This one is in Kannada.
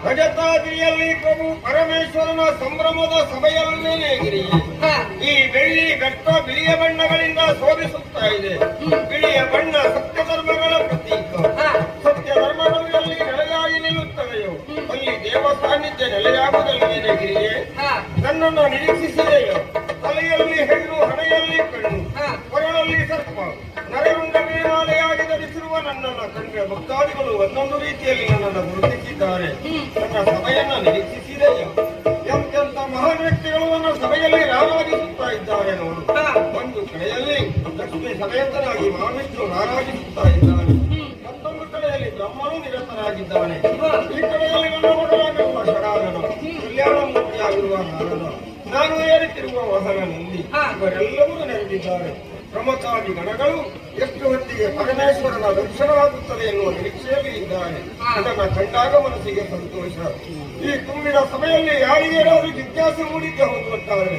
ರಜತಾದ್ರಿಯಲ್ಲಿ ಪ್ರಭು ಪರಮೇಶ್ವರನ ಸಂಭ್ರಮದ ಸಭೆಯನ್ನೇ ಈ ಬೆಳ್ಳಿ ಬೆಟ್ಟ ಬಿಳಿಯ ಬಣ್ಣಗಳಿಂದ ಶೋಭಿಸುತ್ತಾ ಇದೆ. ಬಿಳಿಯ ಬಣ್ಣ ಸತ್ಯ ಧರ್ಮಗಳ ಪ್ರತೀಕ. ಸತ್ಯ ಧರ್ಮಗಳು ಎಲ್ಲಿ ನೆಲೆಯಾಗಿ ನಿಲ್ಲುತ್ತವೆಯೋ ಅಲ್ಲಿ ದೇವ ಸಾನ್ನಿಧ್ಯ ನೆಲೆಯಾಗುವುದಲ್ವೇನೆ ಗಿರಿಯೇ? ನನ್ನನ್ನು ನಿರೀಕ್ಷಿಸಿದೆಯೋ? ತಲೆಯಲ್ಲಿ ಹೆಣ್ಣು, ಹಣೆಯಲ್ಲಿ ಕಣ್ಣು, ಕೊರಳಲ್ಲಿ ಸರ್ಪ, ನರರುಂಡ ಮೇಲಾಲೆಯಾಗಿ ಧರಿಸಿರುವ ನನ್ನನ್ನು ಕಂಡ ಭಕ್ತಾದಿಗಳು ಒಂದೊಂದು ರೀತಿಯಲ್ಲಿ ನನ್ನನ್ನು ಗುರುತಿಸಿದ್ದಾರೆ. ನನ್ನ ಸಭೆಯನ್ನ ನಿರೀಕ್ಷಿಸಿದೆಯೋ? ಎಂತೆಂತ ಮಹಾನ್ ವ್ಯಕ್ತಿಗಳು ನನ್ನ ಸಭೆಯಲ್ಲಿ ರಾರಾಜಿಸುತ್ತಾ ಇದ್ದಾರೆ ನೋಡು. ಒಂದು ಕಡೆಯಲ್ಲಿ ಲಕ್ಷ್ಮೀ ಸಮೇತನಾಗಿ ಮಹಾವಿಷ್ಣು ರಾರಾಜಿಸುತ್ತಾ ಇದ್ದಾನೆ. ಮತ್ತೊಂದು ಕಡೆಯಲ್ಲಿ ಬ್ರಹ್ಮನು ನಿರತನಾಗಿದ್ದಾನೆ. ಈ ಕಡೆಯಲ್ಲಿ ನನ್ನ ಮಗನಾಗಿರುವ ಶರಾನನು, ಕಲ್ಯಾಣ ಮೂರ್ತಿಯಾಗಿರುವ ನಾರದ, ನಾನು ಏರುತ್ತಿರುವ ವಾಹನ ನಂದಿ, ಇವರೆಲ್ಲರೂ ನೆರೆದಿದ್ದಾರೆ. ಪ್ರಮುಖಾದಿ ಗಣಗಳು ಎಷ್ಟು ಹೊತ್ತಿಗೆ ಪರಮೇಶ್ವರನ ದರ್ಶನವಾಗುತ್ತದೆ ಎನ್ನುವ ನಿರೀಕ್ಷೆಯಲ್ಲಿ ಇದ್ದಾರೆ. ಇದನ್ನು ಕಂಡಾಗ ಮನಸ್ಸಿಗೆ ಸಂತೋಷ. ಈ ತುಂಬಿದ ಸಭೆಯಲ್ಲಿ ಯಾರಿಗೇನಾದರೂ ಜಿಜ್ಞಾಸೆ ಮೂಡಿದ್ದೆ ಹೊಂದುತ್ತಾರೆ.